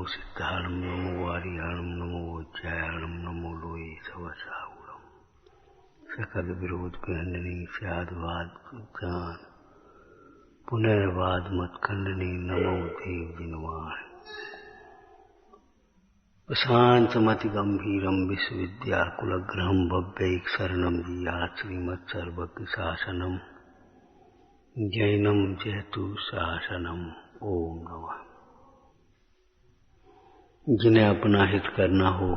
नमो सिद्धाणम नमो आर्याणम नमो अज्ञायाणम नमो लोये सवसाहुरम सकल विरोध खंडनी स्याद्वाद ज्ञान पुनर्वाद मत खंडनी नमो देव जिनवान शांत मति गंभीरम विश्वविद्या कुलग्रहम भव्यैक शरणम जियात श्रीमत् सर्वज्ञ शासनम जैनम जयतु शासनम। ओम नमः। जिन्हें अपना हित करना हो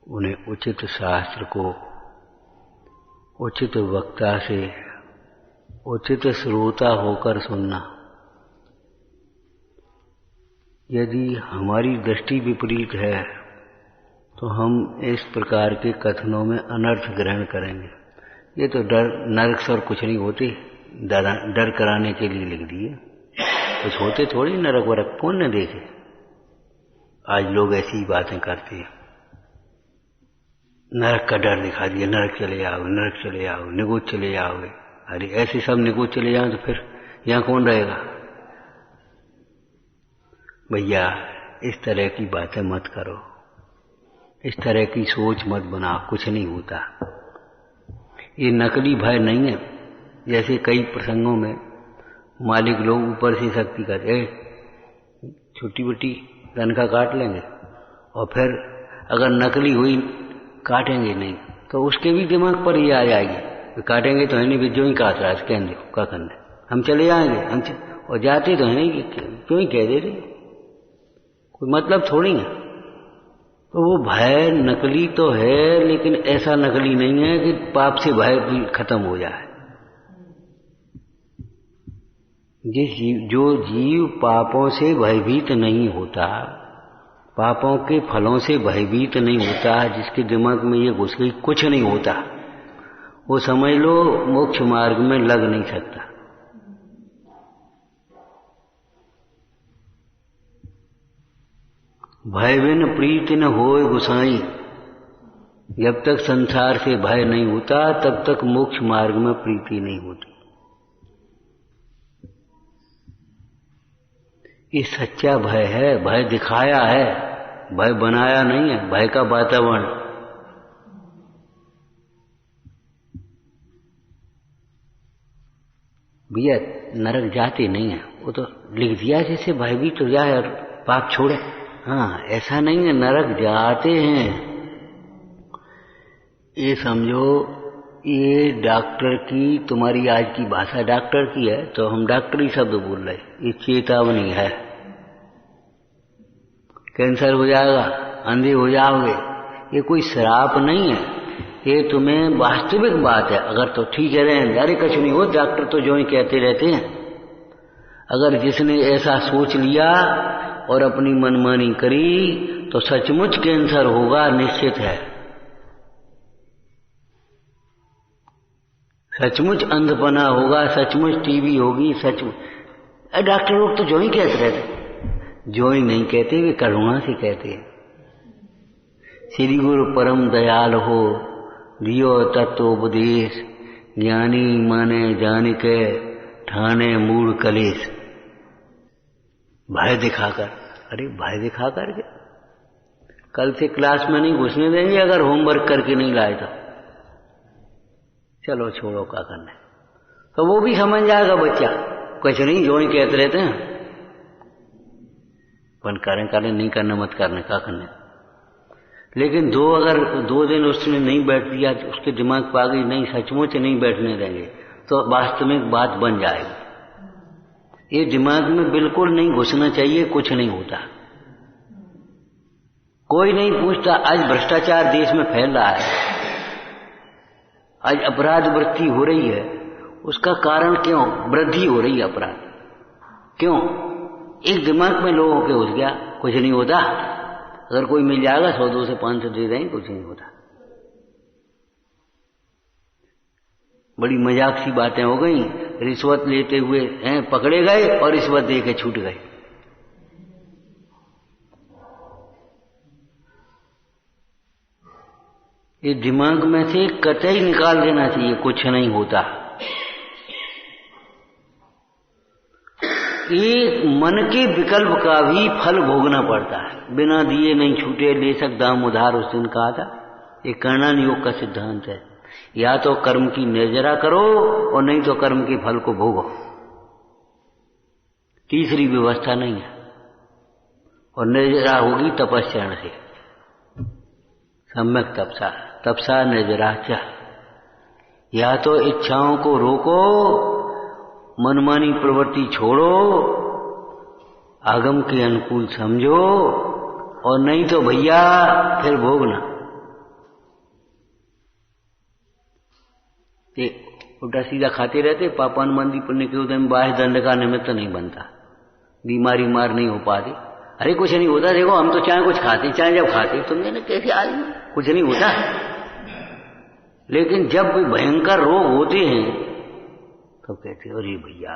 उन्हें उचित शास्त्र को उचित वक्ता से उचित श्रोता होकर सुनना। यदि हमारी दृष्टि विपरीत है तो हम इस प्रकार के कथनों में अनर्थ ग्रहण करेंगे। ये तो डर नरक से और कुछ नहीं होते, डर कराने के लिए लिख दिए, कुछ होते थोड़ी नरक वरक, कौन न देखे। आज लोग ऐसी ही बातें करते हैं, नरक का डर दिखा दिया, नरक चले आओगे, नरक चले आओगे, निगुत चले आओगे। अरे ऐसे सब निगुत चले जाओ तो फिर यहाँ कौन रहेगा। भैया इस तरह की बातें मत करो, इस तरह की सोच मत बनाओ, कुछ नहीं होता। ये नकली भय नहीं है। जैसे कई प्रसंगों में मालिक लोग ऊपर से शक्ति करते, छोटी मोटी तनख्वाह काट लेंगे और फिर अगर नकली हुई काटेंगे नहीं तो उसके भी दिमाग पर ये आ जाएगी, काटेंगे तो है नहीं, जो ही काट रहा है कहने क्या करना, हम चले जाएंगे, और जाते तो है नहीं, क्यों ही कह दे रहे, कोई मतलब थोड़ी है। तो वो भय नकली तो है, लेकिन ऐसा नकली नहीं है कि पाप से भय भी खत्म हो जाए। जो जीव पापों से भयभीत नहीं होता, पापों के फलों से भयभीत नहीं होता, जिसके दिमाग में ये घुस गई कुछ नहीं होता, वो समझ लो मोक्ष मार्ग में लग नहीं सकता। भय बिन प्रीति न होए गुसाई। जब तक संसार से भय नहीं होता तब तक मोक्ष मार्ग में प्रीति नहीं होती। ये सच्चा भय है, भय दिखाया है, भय बनाया नहीं है, भय का वातावरण। भैया नरक जाते नहीं है, वो तो लिख दिया जैसे भयभीत हो जाए और पाप छोड़े। हाँ ऐसा नहीं है, नरक जाते हैं। ये समझो ये डॉक्टर की, तुम्हारी आज की भाषा डॉक्टर की है तो हम डॉक्टरी शब्द बोल रहे, ये चेतावनी है। कैंसर हो जाएगा, अंधे हो जाओगे, ये कोई श्राप नहीं है, ये तुम्हें वास्तविक बात है। अगर तो ठीक है रहें, अरे कुछ नहीं हो, डॉक्टर तो जो ही कहते रहते हैं। अगर जिसने ऐसा सोच लिया और अपनी मनमानी करी तो सचमुच कैंसर होगा, निश्चित है। सचमुच अंधपना होगा, सचमुच टीबी होगी, सचमुच। डॉक्टर लोग तो जो ही कहते रहते, जो ही नहीं कहते, वे करुणा से कहते हैं। श्री गुरु परम दयाल हो, दियो तत्वोपदेश, ज्ञानी माने जान के, ठाने मूढ़ कलेश। भय दिखाकर, अरे भय दिखाकर के कल से क्लास में नहीं घुसने देंगे अगर होमवर्क करके नहीं लाए तो। चलो छोड़ो क्या करना, तो वो भी समझ जाएगा बच्चा, कुछ नहीं, जो ही कहते रहते हैं, अपन करें नहीं करना मत करना, क्या करना। लेकिन अगर 2 दिन उसने नहीं बैठ दिया, उसके दिमाग पर आ गई नहीं, सचमुच नहीं बैठने देंगे, तो वास्तविक बात बन जाएगी। ये दिमाग में बिल्कुल नहीं घुसना चाहिए, कुछ नहीं होता, कोई नहीं पूछता। आज भ्रष्टाचार देश में फैल रहा है, आज अपराध वृद्धि हो रही है, उसका कारण क्यों? वृद्धि हो रही है अपराध, क्यों? एक दिमाग में लोगों के घुस गया, कुछ नहीं होता। अगर कोई मिल जाएगा 100, 200, 500 दे देंगे, कुछ नहीं होता। बड़ी मजाक सी बातें हो गई, रिश्वत लेते हुए हैं पकड़े गए और रिश्वत दे के छूट गए। ये दिमाग में से कतई निकाल देना चाहिए, कुछ नहीं होता। एक मन के विकल्प का भी फल भोगना पड़ता है। बिना दिए नहीं छूटे ले सक दाम उधार, उस दिन कहा था। ये कर्णन योग का सिद्धांत है। या तो कर्म की निर्जरा करो और नहीं तो कर्म के फल को भोगो, तीसरी व्यवस्था नहीं है। और निर्जरा होगी तपस्या से, सम्यक तपसा निर्जरा च। या तो इच्छाओं को रोको, मनमानी प्रवृत्ति छोड़ो, आगम के अनुकूल समझो, और नहीं तो भैया फिर भोगना। ये उल्टा सीधा खाते रहते, पापानुबंधी पुण्य के उदय में बाह्य दंड का निमित्त नहीं बनता, बीमारी मार नहीं हो पाती। अरे कुछ नहीं होता, देखो हम तो चाहे कुछ खाते, चाहे जब खाते, तुमने ना कैसे आदमी, कुछ नहीं होता। लेकिन जब कोई भयंकर रोग होते हैं तो कहते अरे भैया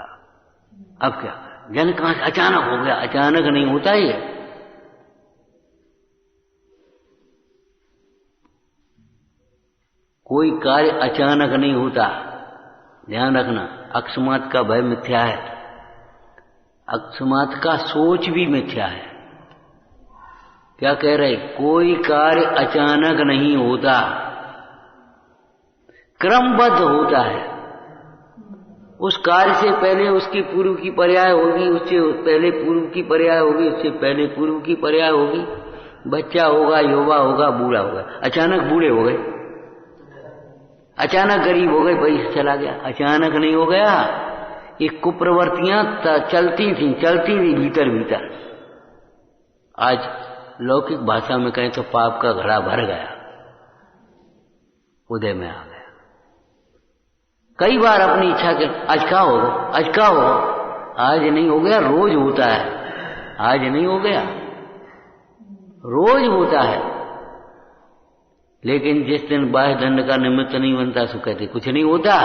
अब क्या, जन कहां से अचानक हो गया। अचानक नहीं होता ये, कोई कार्य अचानक नहीं होता, ध्यान रखना। अकस्मात का भय मिथ्या है, अकस्मात का सोच भी मिथ्या है। क्या कह रहे, कोई कार्य अचानक नहीं होता, क्रमबद्ध होता है। उस कार्य से पहले उसकी पूर्व की पर्याय होगी, उससे पहले पूर्व की पर्याय होगी, उससे पहले पूर्व की पर्याय होगी। बच्चा होगा, युवा होगा, बूढ़ा होगा। अचानक बूढ़े हो गए, अचानक गरीब हो गए, पैसा चला गया, अचानक नहीं हो गया। ये कुप्रवृत्तियां चलती थी भीतर भीतर। आज लौकिक भाषा में कहें तो पाप का घड़ा भर गया, उदय में आ गया। कई बार अपनी इच्छा के आज क्या हो, आज क्या हो, आज नहीं हो गया, रोज होता है। आज नहीं हो गया, रोज होता है। लेकिन जिस दिन बाह्य दंड का निमित्त नहीं बनता, सो कहते कुछ नहीं होता।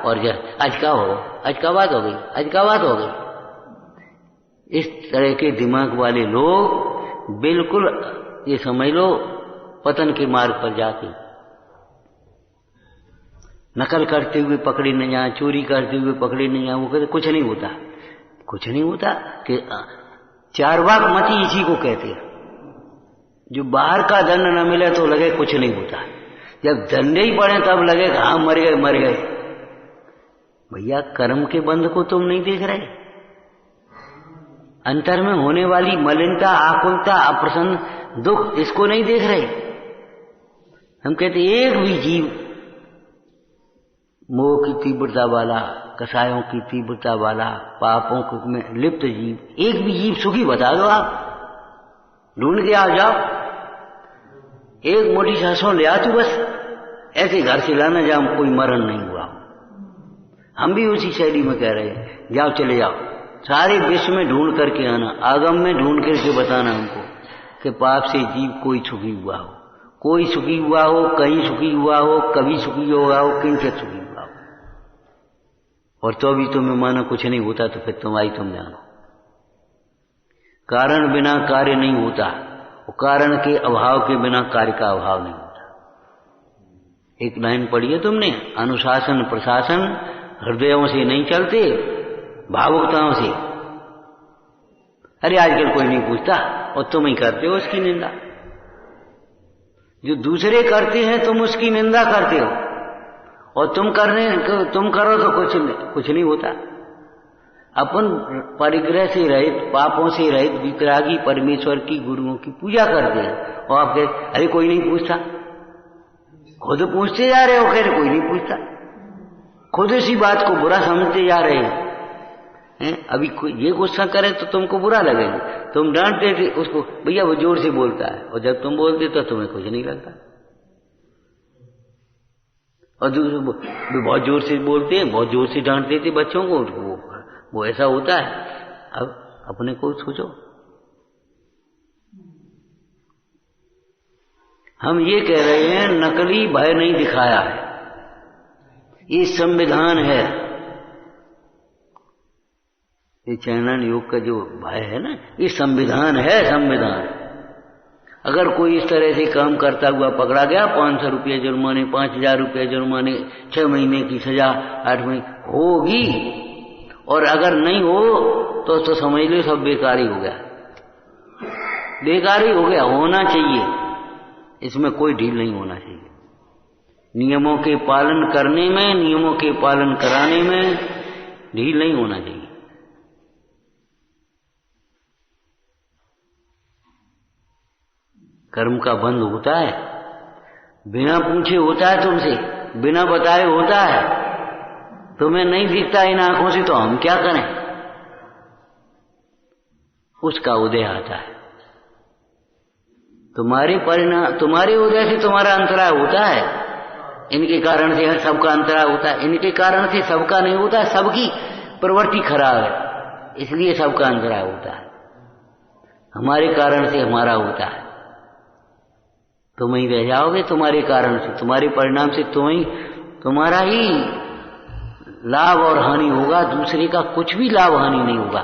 और आज क्या हो, आज क्या बात हो गई, आज क्या बात हो गई। इस तरह के दिमाग वाले लोग बिल्कुल ये समझ लो पतन के मार्ग पर जाते, नकल करते हुए पकड़े नहीं जाए, चोरी करते हुए पकड़े नहीं जाए। वो कहते कुछ नहीं होता, कुछ नहीं होता। कि चारवाक मती इसी को कहते हैं। जो बाहर का दंड न मिले तो लगे कुछ नहीं होता, जब दंडे ही पड़े तब लगे हाँ मर गए मर गए। भैया कर्म के बंध को तुम नहीं देख रहे, अंतर में होने वाली मलिनता, आकुलता, अप्रसन्न, दुख, इसको नहीं देख रहे। हम कहते एक भी जीव मोह की तीव्रता वाला, कसायों की तीव्रता वाला, पापों में लिप्त जीव, एक भी जीव सुखी बता दो आप, ढूंढ के आ जाओ। एक मोटी सरसों ले आ तू बस, ऐसे घर से लाना जहां कोई मरण नहीं हुआ। हम भी उसी शैली में कह रहे हैं, जाओ चले जाओ, सारे विश्व में ढूंढ करके आना, आगम में ढूंढ करके बताना हमको कि पाप से जीव कोई सुखी हुआ हो, कोई सुखी हुआ हो, कहीं सुखी हुआ हो, कभी सुखी हुआ हो, किंचित सुखी हुआ हो। और तो भी तुम्हें मानो कुछ नहीं होता, तो फिर तुम जानो। कारण बिना कार्य नहीं होता, और कारण के अभाव के बिना कार्य का अभाव नहीं होता। एक लाइन पढ़ी है तुमने, अनुशासन प्रशासन हृदयों से नहीं चलते, भावुकताओं से। अरे आजकल कोई नहीं पूछता और तुम ही करते हो उसकी निंदा। जो दूसरे करते हैं तुम उसकी निंदा करते हो, और तुम करो तो कुछ नहीं होता। अपन परिग्रह से रहित, पापों से रहित, वितरागी परमेश्वर की, गुरुओं की पूजा करते हैं, और आप कहते अरे कोई नहीं पूछता। खुद पूछते जा रहे हो, कह रहे कोई नहीं पूछता। खुद इसी बात को बुरा समझते जा रहे हैं। अभी कोई ये गुस्सा करे तो तुमको बुरा लगेगा, तुम डांटते थे उसको, भैया वो जोर से बोलता है, और जब तुम बोलते तो तुम्हें कुछ नहीं लगता। और दूसरे बहुत जोर से बोलते हैं, बहुत जोर से डांट देते बच्चों को, वो ऐसा होता है। अब अपने को सोचो, हम ये कह रहे हैं नकली भय नहीं दिखाया है, ये संविधान है। ये चैनन योग का जो भय है ना, ये संविधान है, संविधान। अगर कोई इस तरह से काम करता हुआ पकड़ा गया, 500 रुपये जुर्माने, 5000 रुपये जुर्माने, 6 महीने की सजा, 8 महीने होगी। और अगर नहीं हो तो समझ लो सब बेकार ही हो गया, बेकार ही हो गया। होना चाहिए, इसमें कोई ढील नहीं होना चाहिए। नियमों के पालन करने में, नियमों के पालन कराने में ढील नहीं होना चाहिए। कर्म का बंध होता है, बिना पूछे होता है, तुमसे बिना बताए होता है। तुम्हें नहीं दिखता इन आंखों से तो हम क्या करें? उसका उदय आता है। तुम्हारे परिणाम, तुम्हारे उदय से तुम्हारा अंतराय होता है, इनके कारण से सबका अंतराय होता है। इनके कारण से सबका नहीं होता, सबकी प्रवृत्ति खराब है इसलिए सबका अंतराय होता है। हमारे कारण से हमारा होता है। तुम ही रह जाओगे तुम्हारे कारण से, तुम्हारे परिणाम से तुम्हारा ही लाभ और हानि होगा, दूसरे का कुछ भी लाभ हानि नहीं होगा।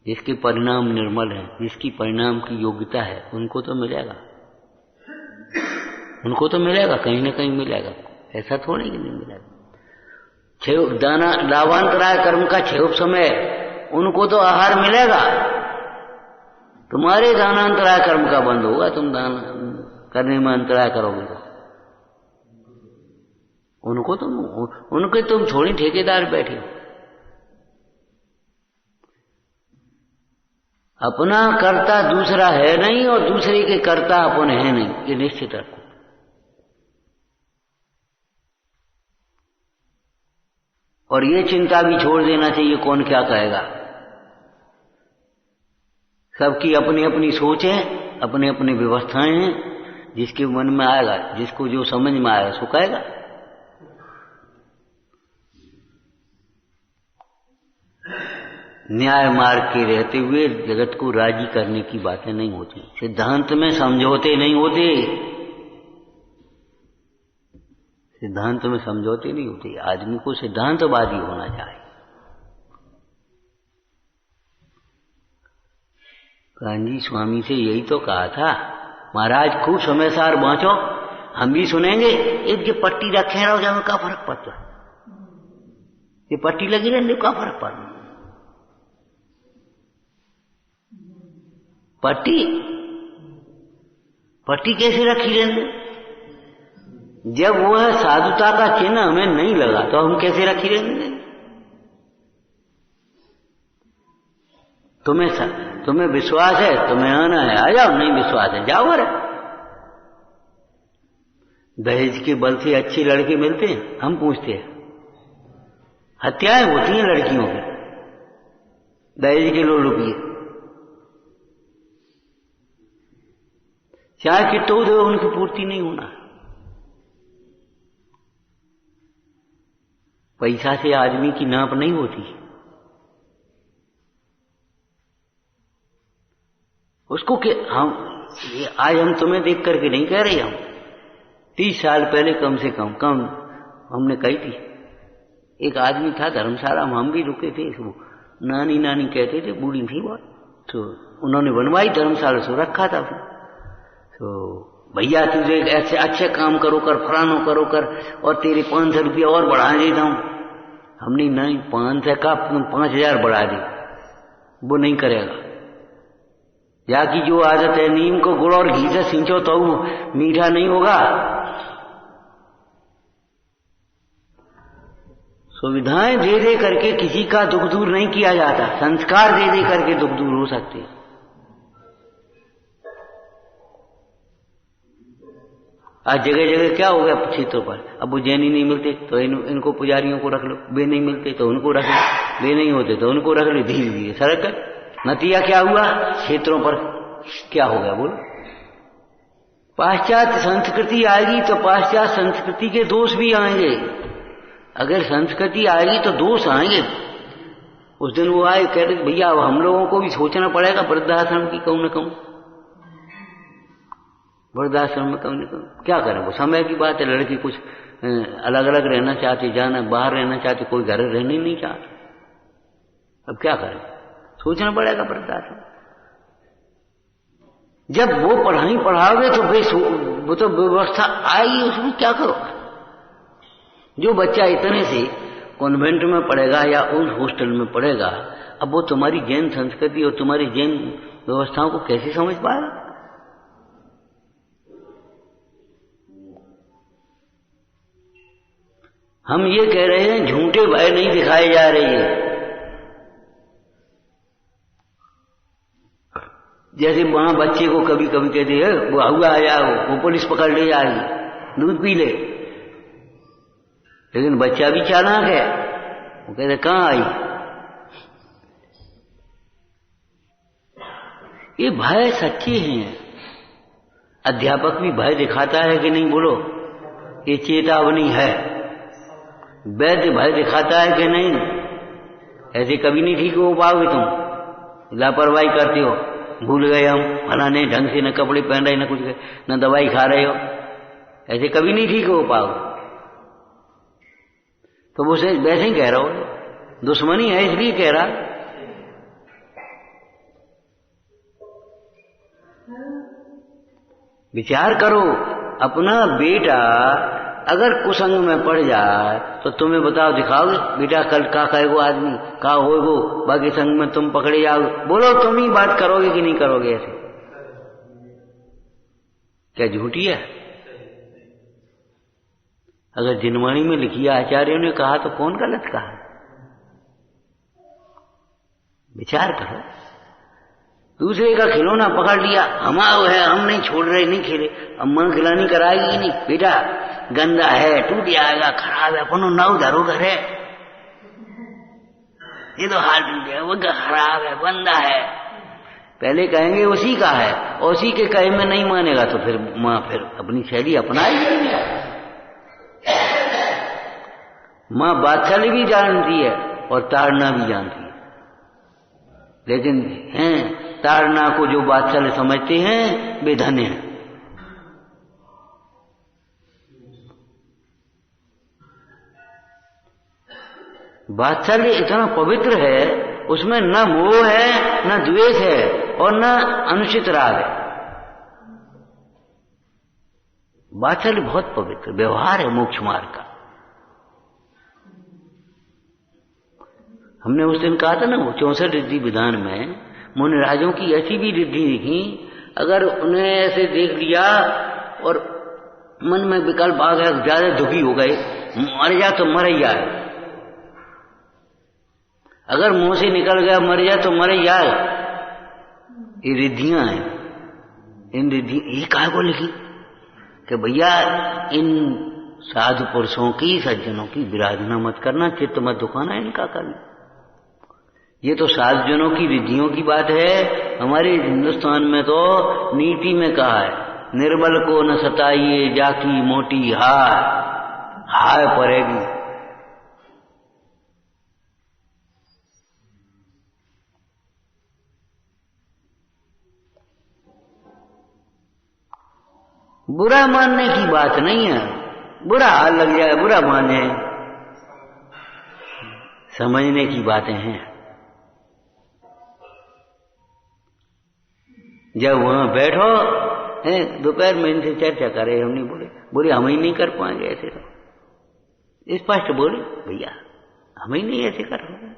जिसके परिणाम निर्मल हैं, जिसकी परिणाम की योग्यता है, उनको तो मिलेगा, उनको तो मिलेगा, कहीं ना कहीं मिलेगा। ऐसा थोड़ी कि नहीं मिलेगा। दाना लाभांतराय कर्म का क्षयोप समय उनको तो आहार मिलेगा। तुम्हारे दानांतराय कर्म का बंद होगा, तुम दान करने में अंतराय करोगे तो उनके तुम छोड़ी ठेकेदार बैठे। अपना कर्ता दूसरा है नहीं और दूसरे के कर्ता अपन है नहीं, ये निश्चित रखो। और ये चिंता भी छोड़ देना चाहिए कौन क्या कहेगा। सबकी अपनी अपनी सोच है, अपने अपनी व्यवस्थाएं हैं। जिसके मन में आएगा, जिसको जो समझ में आएगा सो कहेगा। न्याय मार्ग के रहते हुए जगत को राजी करने की बातें नहीं होती। सिद्धांत में समझौते नहीं होते, सिद्धांत में समझौते नहीं होते। आदमी को सिद्धांतवादी होना चाहिए। गांधी स्वामी से यही तो कहा था, महाराज खूब समय सार बाँचो, हम भी सुनेंगे। एक ये पट्टी रखे रहो, जब क्या फर्क पड़ता? ये पट्टी लगी रहने क्या फर्क पड़ता? पट्टी कैसे रखी रहने? जब वह साधुता का चिन्ह हमें नहीं लगा तो हम कैसे रखी रहने? तुम्हें विश्वास है, तुम्हें आना है, आ जाओ। नहीं विश्वास है, जाओ। अरे दहेज के बल से अच्छे लड़के मिलते हैं, हम पूछते हैं। हत्याएं होती हैं लड़कियों की दहेज के लो रुपये, चाहे कितो दो, उनकी पूर्ति नहीं होना। पैसा से आदमी की नाप नहीं होती। उसको कि आज हम तुम्हें देख करके नहीं कह रहे, हम 30 साल पहले कम से कम हमने कही थी। एक आदमी था धर्मशाला में, हम भी रुके थे। नानी नानी कहते थे, बूढ़ी थी बहुत, तो उन्होंने बनवाई धर्मशाला से, रखा था। तो भैया तुझे ऐसे अच्छे काम करो कर, फलानो करो कर, और तेरे 500 रुपया और बढ़ा देता हूं। हमने नहीं, 500 का 5000 बढ़ा दी। वो नहीं करेगा। या की जो आदत है, नीम को गुड़ और घी से सींचो तो मीठा नहीं होगा। सुविधाएं दे दे करके किसी का दुख दूर नहीं किया जाता, संस्कार दे दे करके दुख दूर हो सकते हैं। आज जगह जगह क्या हो गया क्षेत्रों पर, अब वो जैनी नहीं मिलते तो इनको पुजारियों को रख लो, वे नहीं मिलते तो उनको रख लो, वे नहीं होते तो उनको रख लो। धीरे धीरे सड़क नतीजा क्या हुआ, क्षेत्रों पर क्या हो गया बोलो। पाश्चात्य संस्कृति आएगी तो पाश्चात्य संस्कृति के दोष भी आएंगे। अगर संस्कृति आएगी तो दोष आएंगे। उस दिन वो आए, कह रहे भैया अब हम लोगों को भी सोचना पड़ेगा वृद्धाश्रम की, कहूं न कहूं वृद्धाश्रम में कहूं न कहूं। क्या करें, वो समय की बात है। लड़की कुछ अलग अलग रहना चाहती, जाना बाहर रहना चाहती, कोई घर रहने नहीं चाहता। अब क्या करें, सोचना पड़ेगा वृद्धाश्रम। जब वो पढ़ाई पढ़ाओगे तो वो तो व्यवस्था आएगी, उसमें क्या करो। जो बच्चा इतने से कॉन्वेंट में पढ़ेगा या उस हॉस्टल में पढ़ेगा, अब वो तुम्हारी जैन संस्कृति और तुम्हारी जैन व्यवस्थाओं को कैसे समझ पाएगा? हम ये कह रहे हैं झूठे भय नहीं दिखाए जा रहे हैं। जैसे वहां बच्चे को कभी कभी कहते हैं वो हुआ आ जाओ, वो पुलिस पकड़ ले जाएगी, दूध पी ले, लेकिन बच्चा भी चालाक है, वो कहते कहां आई। ये भय सच्चे हैं। अध्यापक भी भय दिखाता है कि नहीं, बोलो, ये चेतावनी है। वैद्य भय दिखाता है कि नहीं? ऐसे कभी नहीं ठीक हो पाओगे तुम, लापरवाही करते हो, भूल गए हम, फलाने ढंग से न कपड़े पहन रहे, न कुछ न दवाई खा रहे हो, ऐसे कभी नहीं ठीक हो पाओगे। तो वो वैसे ही कह रहा हो, दुश्मनी है इसलिए कह रहा। विचार करो, अपना बेटा अगर कुसंग में पड़ जाए तो तुम्हें बताओ, दिखाओगे बेटा कल का कहेगो आदमी, का होगो, बाकी संग में तुम पकड़े जाओगे, बोलो तुम ही बात करोगे कि नहीं करोगे? ऐसे क्या झूठी है? अगर जिनवाणी में लिखी आचार्यों ने कहा तो कौन गलत कहा? विचार करो। दूसरे का खिलौना पकड़ लिया, हमारा है, हम नहीं छोड़ रहे, नहीं खेले, अम्मा खिलानी कराएगी नहीं, बेटा गंदा है, टूट जाएगा, खराब है, अपनो नाव धरो घर है, ये तो हाल टूट गया, वो खराब है, गंदा है। पहले कहेंगे उसी का है, और उसी के कहे में नहीं मानेगा तो फिर माँ फिर अपनी शैली अपनाएगी। माँ बात्सल्य भी जानती है और ताड़ना भी जानती है, लेकिन हैं ताड़ना को जो बात्सल्य समझते हैं वे धन्य हैं। वात्सल्य इतना पवित्र है, उसमें न मोह है, न द्वेष है, और न अनुचित राग है। वात्सल्य बहुत पवित्र व्यवहार है, मोक्ष मार्ग का। हमने उस दिन कहा था ना, वो 64 रिद्धि विधान में मुनिराजों की ऐसी भी रिद्धि दिखी, अगर उन्हें ऐसे देख लिया और मन में विकल्प आ गया, ज्यादा दुखी हो गए, मर जा तो मर ही जाए, अगर मुंह से निकल गया मर जाए तो मर ही जाए। ये रिद्धियां हैं। इन रिद्धि ये काहे को लिखी कि भैया इन साधु पुरुषों की, सज्जनों की विराधना मत करना, चित्त मत दुखाना इनका करना। ये तो साधुजनों की रिद्धियों की बात है। हमारे हिंदुस्तान में तो नीति में कहा है, निर्बल को न सताइए जाकी मोटी हाय पड़ेगी। बुरा मानने की बात नहीं है, बुरा हाल लग जाए बुरा माने, समझने की बातें हैं। जब वहां बैठो दोपहर में इनसे चर्चा करे, हम नहीं बोले हम ही नहीं कर पाएंगे ऐसे, तो स्पष्ट बोले भैया हम ही नहीं ऐसे कर पाएंगे,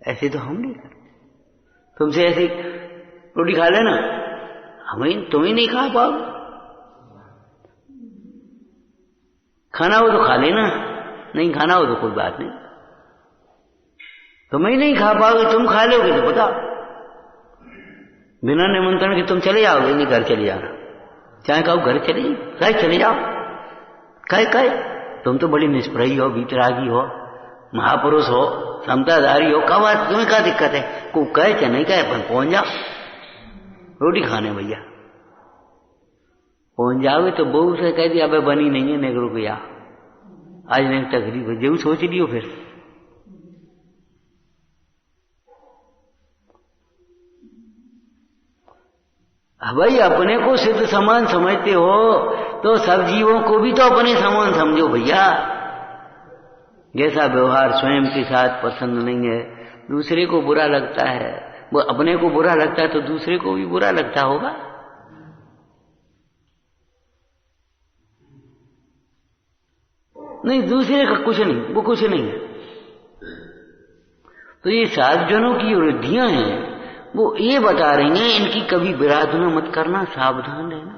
ऐसे तो हम नहीं कर, तुमसे ऐसे रोटी खा लेना, तुम ही नहीं खा पाओ, खाना हो तो खा लेना, नहीं खाना हो तो कोई बात नहीं, तुम ही नहीं खा पाओगे, तुम खा लोगे तो बताओ, बिना निमंत्रण के तुम चले जाओगे, नहीं घर चले जाना, चाहे कहो घर चले जाओ, कहे तुम तो बड़ी निष्प्रही हो, वीतरागी हो, महापुरुष हो, समताधारी हो, कब तुम्हें क्या दिक्कत है, को कहे चाहे नहीं कहे पर पहुंच जाओ रोटी खाने, भैया पहुंच जाओगे तो बहू से कह दिया अबे बनी नहीं है, नेगरो को या आज नहीं तकलीफ है, जो सोच लियो फिर। भाई अपने को सिद्ध समान समझते हो तो सब जीवों को भी तो अपने समान समझो भैया। जैसा व्यवहार स्वयं के साथ पसंद नहीं है, दूसरे को बुरा लगता है, वो अपने को बुरा लगता है तो दूसरे को भी बुरा लगता होगा। नहीं, दूसरे का कुछ नहीं, वो कुछ नहीं है। तो ये साधुजनों की वृद्धियां हैं, वो ये बता रही हैं इनकी कभी विराधना मत करना, सावधान रहना।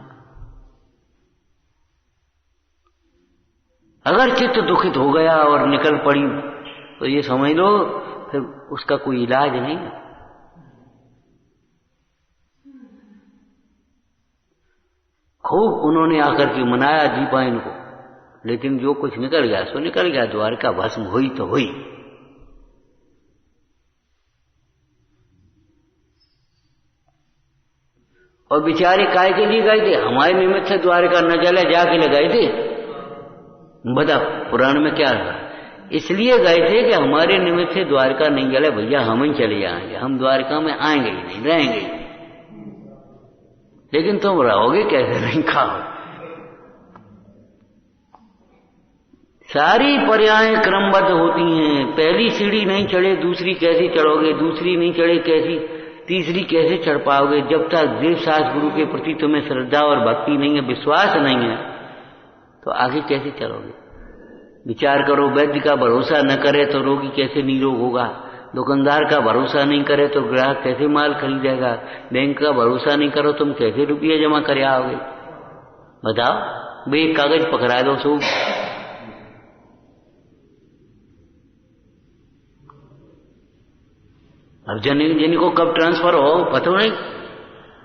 अगर चित्त दुखित हो गया और निकल पड़ी तो ये समझ लो फिर उसका कोई इलाज नहीं है। खूब उन्होंने आकर के मनाया दीपायन को, लेकिन जो कुछ निकल गया सो निकल गया, द्वारका भस्म हुई तो हुई। और बेचारे काय के लिए गए थे? हमारे निमित्त से द्वारका न जले, जाके लगाए थे। बता पुराण में क्या था? इसलिए गए थे कि हमारे निमित्त से द्वारका नहीं जले, भैया हम ही चले जाएंगे, हम द्वारका में आएंगे ही नहीं, रहेंगे ही नहीं। लेकिन तुम रहोगे कैसे? नहीं खाओ। सारी पर्यायें क्रमबद्ध होती हैं। पहली सीढ़ी नहीं चढ़े दूसरी कैसे चढ़ोगे, दूसरी नहीं चढ़े कैसी तीसरी कैसे चढ़ पाओगे? जब तक देव शास्त्र गुरु के प्रति तुम्हें श्रद्धा और भक्ति नहीं है, विश्वास नहीं है, तो आगे कैसे चलोगे? विचार करो, वैद्य का भरोसा न करे तो रोगी कैसे निरोग होगा? दुकानदार का भरोसा नहीं करे तो ग्राहक कैसे माल खरीदेगा? बैंक का भरोसा नहीं करो तुम कैसे रुपये जमा कर आओगे? बताओ। भाई एक कागज पकड़ा दो सो अब जिनको कब ट्रांसफर हो पता नहीं,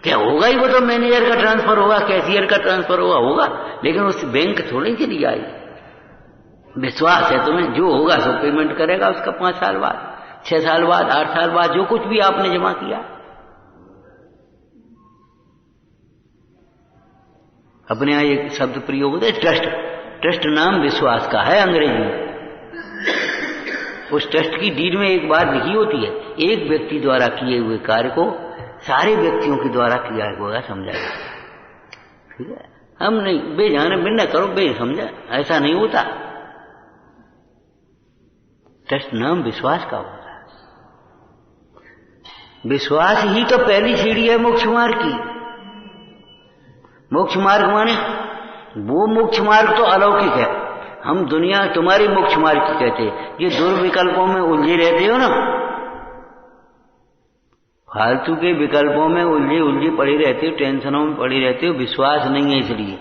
क्या होगा ही वो तो मैनेजर का ट्रांसफर होगा, कैशियर का ट्रांसफर होगा, लेकिन उस बैंक थोड़ी चली जाएगी। विश्वास है तुम्हें, जो होगा सो पेमेंट करेगा उसका 5 साल बाद, 6 साल बाद, 8 साल बाद, जो कुछ भी आपने जमा किया। अपने यहां एक शब्द प्रयोग होता है ट्रस्ट। ट्रस्ट नाम विश्वास का है अंग्रेजी में। उस ट्रस्ट की डीड में एक बात लिखी होती है, एक व्यक्ति द्वारा किए हुए कार्य को सारे व्यक्तियों के द्वारा किया हुआ समझा जाता। ठीक है, हम नहीं बेजाने बिना करो बे समझा, ऐसा नहीं होता। ट्रस्ट नाम विश्वास का होता है। विश्वास ही तो पहली सीढ़ी है मोक्ष मार्ग की। मोक्ष मार्ग माने वो मोक्ष मार्ग तो अलौकिक है, हम दुनिया तुम्हारी मोक्ष मार्ग की कहते। ये दुर्विकल्पों में उलझे रहते हो ना, फालतू के विकल्पों में उलझी पड़ी रहती हो, टेंशनों में पड़ी रहती हो, विश्वास नहीं है इसलिए।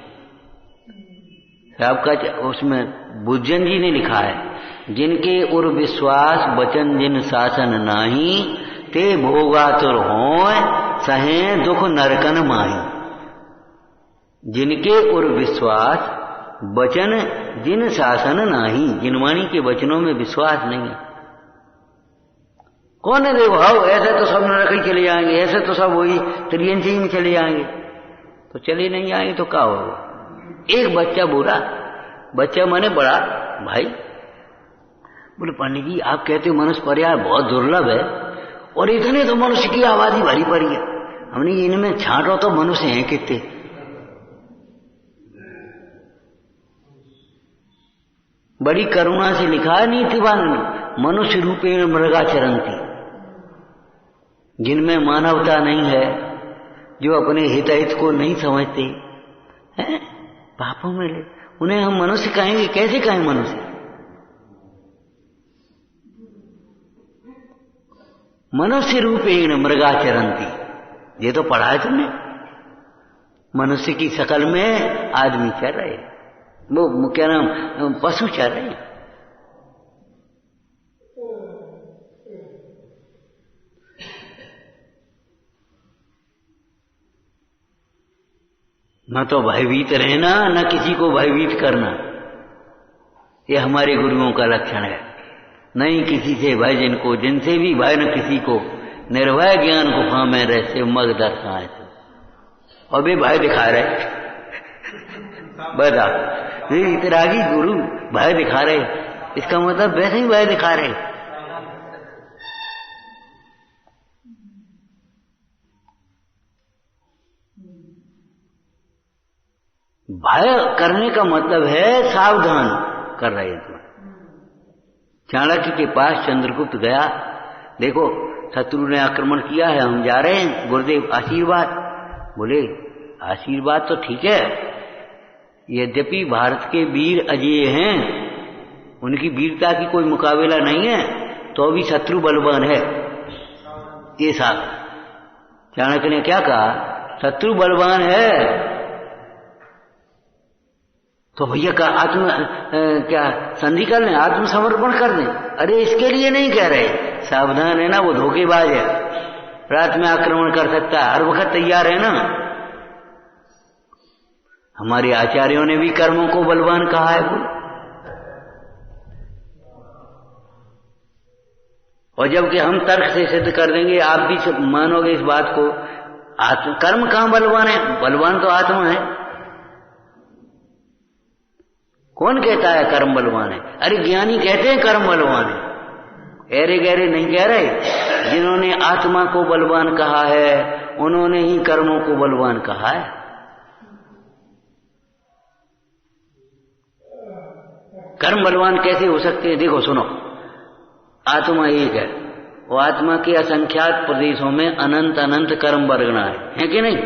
आपका उसमें बुद्धजन जी ने लिखा है, जिनके उर विश्वास बचन जिन शासन नाही, ते भोगातुर होय सहे दुख नरकन माही। जिनके उर विश्वास वचन जिन शासन नाही, जिनवाणी के वचनों में विश्वास नहीं है। कौन है देखो, हाउ ऐसे तो सब नरक ही चले जाएंगे, ऐसे तो सब वही त्रियंशी में चले जाएंगे। तो चले नहीं आएंगे तो क्या होगा? एक बच्चा बोला, बच्चा माने बड़ा भाई, बोले पंडित जी आप कहते हो मनुष्य पर्याय बहुत दुर्लभ है और इतने तो मनुष्य की आबादी भरी पड़ी है, हमने इनमें छांटो तो मनुष्य हैं कितने। बड़ी करुणा से लिखा है नीतिवान में, मनुष्य रूपेण मृगा चरंती। जिनमें मानवता नहीं है, जो अपने हित को नहीं समझते हैं, पापों में ले, उन्हें हम मनुष्य कहेंगे? कैसे कहें मनुष्य? मनुष्य रूपेण मृगा चरंती, ये तो पढ़ा है तुमने। मनुष्य की शकल में आदमी चल रहे, वो क्या नाम पशु चल रहे हैं। न तो भयभीत रहना, न किसी को भयभीत करना, ये हमारे गुरुओं का लक्षण है। नहीं किसी से भय जिनको, जिनसे भी भय न किसी को, निर्भय ज्ञान गुफा में रहते मग दर्शाए। और वे भय दिखा रहे बता, इतरागी गुरु भय दिखा रहे, इसका मतलब वैसे ही भय दिखा रहे। भय करने का मतलब है सावधान कर रहे हैं। चाणक्य के पास चंद्रगुप्त गया, देखो शत्रु ने आक्रमण किया है, हम जा रहे हैं, गुरुदेव आशीर्वाद। बोले आशीर्वाद तो ठीक है, यद्यपि भारत के वीर अजेय हैं, उनकी वीरता की कोई मुकाबला नहीं है, तो भी शत्रु बलवान है। ये साहब चाणक्य ने क्या कहा, शत्रु बलवान है तो भैया का क्या संधि कर लें, आत्मसमर्पण कर दें। अरे इसके लिए नहीं कह रहे, सावधान है ना, वो धोखेबाज है, रात में आक्रमण कर सकता है, हर वक्त तैयार है ना। हमारे आचार्यों ने भी कर्मों को बलवान कहा है बोल। और जबकि हम तर्क से सिद्ध कर देंगे, आप भी मानोगे इस बात को, कर्म कहां बलवान है? बलवान तो आत्मा है। कौन कहता है कर्म बलवान है? अरे ज्ञानी कहते हैं कर्म बलवान है, ऐरे गहरे नहीं कह रहे। जिन्होंने आत्मा को बलवान कहा है उन्होंने ही कर्मों को बलवान कहा है। कर्म बलवान कैसे हो सकते हैं? देखो सुनो, आत्मा एक है, वो आत्मा के असंख्यात प्रदेशों में अनंत अनंत कर्म बरगना है कि नहीं?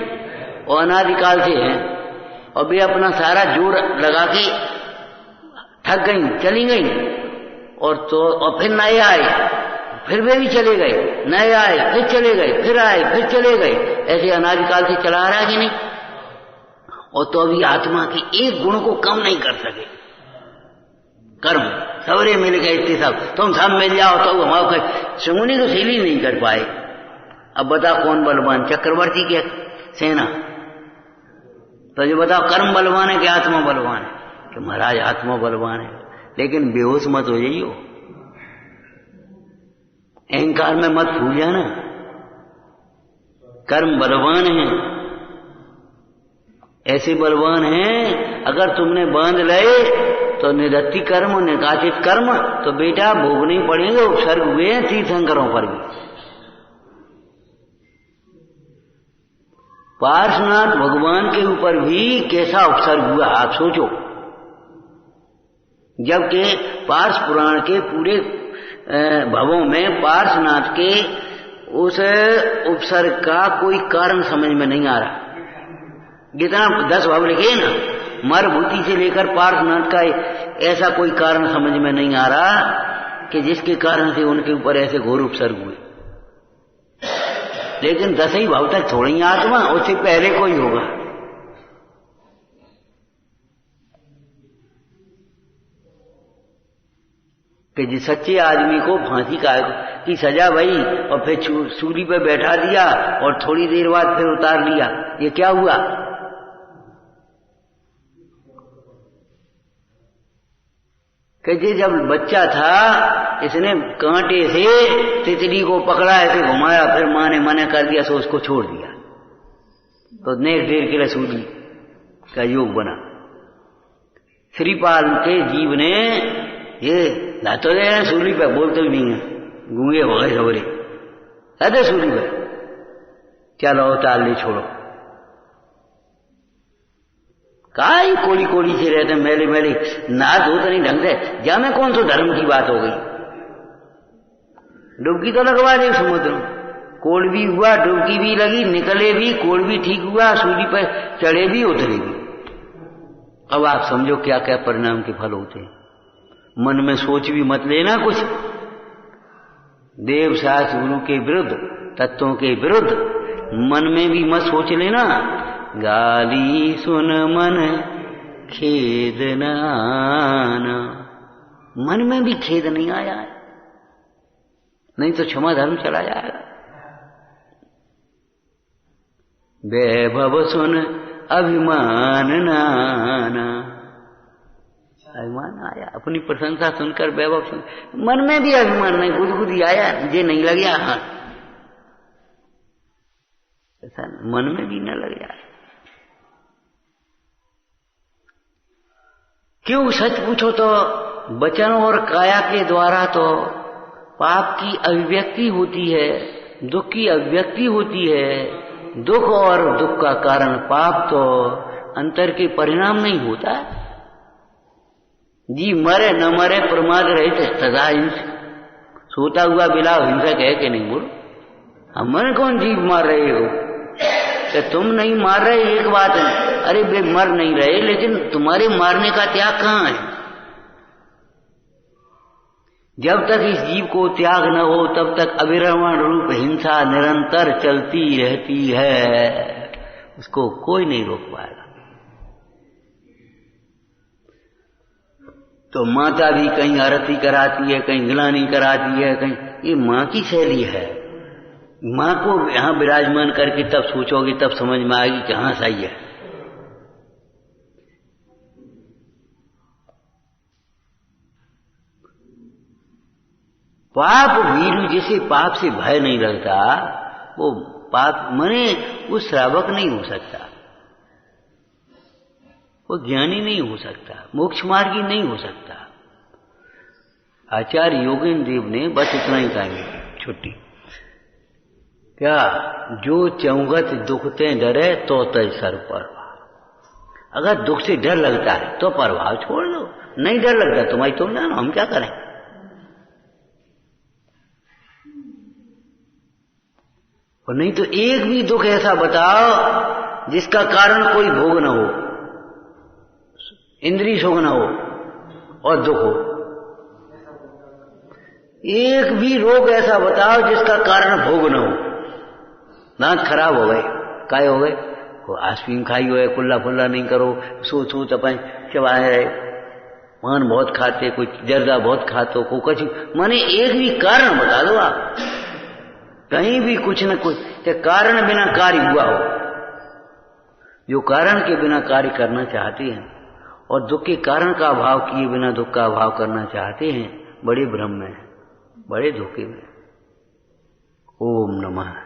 वो अनादिकाल से है, और वे अपना सारा जोर लगा के थक गई, चली गई, और फिर नए आए, फिर वे भी चले गए, नए आए, फिर चले गए, फिर आए, फिर चले गए, ऐसे अनादिकाल से चला आ रहा है कि नहीं? और तो अभी आत्मा के एक गुण को कम नहीं कर सके। कर्म सवरे मिल गए इतने सब, तुम सब मिल जाओ तो हमारे सुमुनि तो सील ही नहीं कर पाए। अब बताओ कौन बलवान? चक्रवर्ती की सेना। तो जो बताओ कर्म बलवान है कि आत्मा बलवान है? कि महाराज आत्मा बलवान है, लेकिन बेहोश मत हो जाइयो, अहंकार में मत भूल जाना। कर्म बलवान है, ऐसे बलवान है अगर तुमने बांध लए तो निरति कर्म, निकाचित कर्म तो बेटा भोगने पड़ेंगे। उपसर्ग हुए हैं तीर्थंकरों पर भी। पार्श्वनाथ भगवान के ऊपर भी कैसा उपसर्ग हुआ आप सोचो। जबकि पार्श पुराण के पूरे भवों में पार्श्वनाथ के उस उपसर्ग का कोई कारण समझ में नहीं आ रहा। जितना 10 भव लिखे ना, मरभूति से लेकर पार्श्वनाथ का ऐसा कोई कारण समझ में नहीं आ रहा कि जिसके कारण से उनके ऊपर ऐसे घोर उपसर्ग हुए। लेकिन 10 ही भाव तक थोड़ी आत्मा, उससे पहले कोई होगा। कि जिस सच्चे आदमी को फांसी की सजा भई और फिर सूली पे बैठा दिया और थोड़ी देर बाद फिर उतार लिया, ये क्या हुआ? कि जब बच्चा था इसने कांटे से तितली को पकड़ा, ऐसे घुमाया, फिर माँ ने मना कर दिया, सो उसको छोड़ दिया। तो नेक्स्ट देर के लिए सूली का योग बना। श्रीपाल के जीव ने ये लातो दे सूली पे, बोलते भी नहीं है, गूंगे हो गए सबरे, लाते सूली पे, चलो उतार ले, छोड़ो। काई कोड़ी कोड़ी से रहते, मैले मैले ना धो तो नहीं ढंग से, जा में कौन सा धर्म की बात हो गई? डुबकी तो लगवा दे समुद्र में, कोड़ भी हुआ, डुबकी भी लगी, निकले भी, कोड़ भी ठीक हुआ, सूली पर चढ़े भी, उतरे भी। अब आप समझो क्या क्या परिणाम के फल होते हैं। मन में सोच भी मत लेना कुछ, देव शास्त्र गुरु के विरुद्ध, तत्वों के विरुद्ध मन में भी मत सोच लेना। गाली सुन मन खेद न आना, मन में भी खेद नहीं आया है, नहीं तो क्षमा धर्म चला जाएगा। वैभव सुन अभिमान नाना, अभिमान आया, अपनी प्रशंसा सुनकर वैभव सुन, मन में भी अभिमान नहीं, गुदगुदी आया, मुझे नहीं लग गया, हाँ ऐसा मन में भी न लग जाए। क्यों? सच पूछो तो वचन और काया के द्वारा तो पाप की अभिव्यक्ति होती है, दुख की अभिव्यक्ति होती है। दुख और दुख का कारण पाप तो अंतर के परिणाम नहीं होता है। जी मरे न मरे प्रमाद रहित सदा हिंस, सोता हुआ बिलाव हिंसक है कि नहीं? बोलो, हमने कौन जीव मार रहे हो? कि तुम नहीं मार रहे एक बात है, अरे वे मर नहीं रहे, लेकिन तुम्हारे मारने का त्याग कहां है? जब तक इस जीव को त्याग न हो तब तक अविरमण रूप हिंसा निरंतर चलती रहती है, उसको कोई नहीं रोक पाएगा। तो माता भी कहीं आरती कराती है, कहीं गिलानी कराती है, कहीं, ये माँ की शैली है। माँ को यहां विराजमान करके तब सोचोगे, तब समझ में आएगी कि हाँ सही है। पाप भीरु, जिसे पाप से भय नहीं लगता, वो पाप मने वो श्रावक नहीं हो सकता, वो ज्ञानी नहीं हो सकता, मोक्ष मार्गी नहीं हो सकता। आचार्य योगेंद्र देव ने बस इतना ही कहेंगे छुट्टी, क्या जो चौगत दुखते डरे तो तय सर परवाह। अगर दुख से डर लगता है तो प्रभाव छोड़ दो, नहीं डर लगता तुम्हारी तुम ना, हम क्या करें। और नहीं तो एक भी दुख ऐसा बताओ जिसका कारण कोई भोग न हो, इंद्रिय सुख न हो और दुख हो। एक भी रोग ऐसा बताओ जिसका कारण भोग न हो। दांत खराब हो गए, काय हो गए, को आइसक्रीम खाई हो, कुल्ला फुल्ला नहीं करो, सो तपाईं चबाए रहे, पान बहुत खाते, कोई जर्दा बहुत खाते, को कुछ, माने एक भी कारण बता दो आप, कहीं भी कुछ न कुछ के कारण बिना कार्य हुआ हो। जो कारण के बिना कार्य करना चाहते हैं और दुख के कारण का अभाव किए बिना दुख का अभाव करना चाहते हैं, बड़े भ्रम में, बड़े धोखे में। ओम नमः।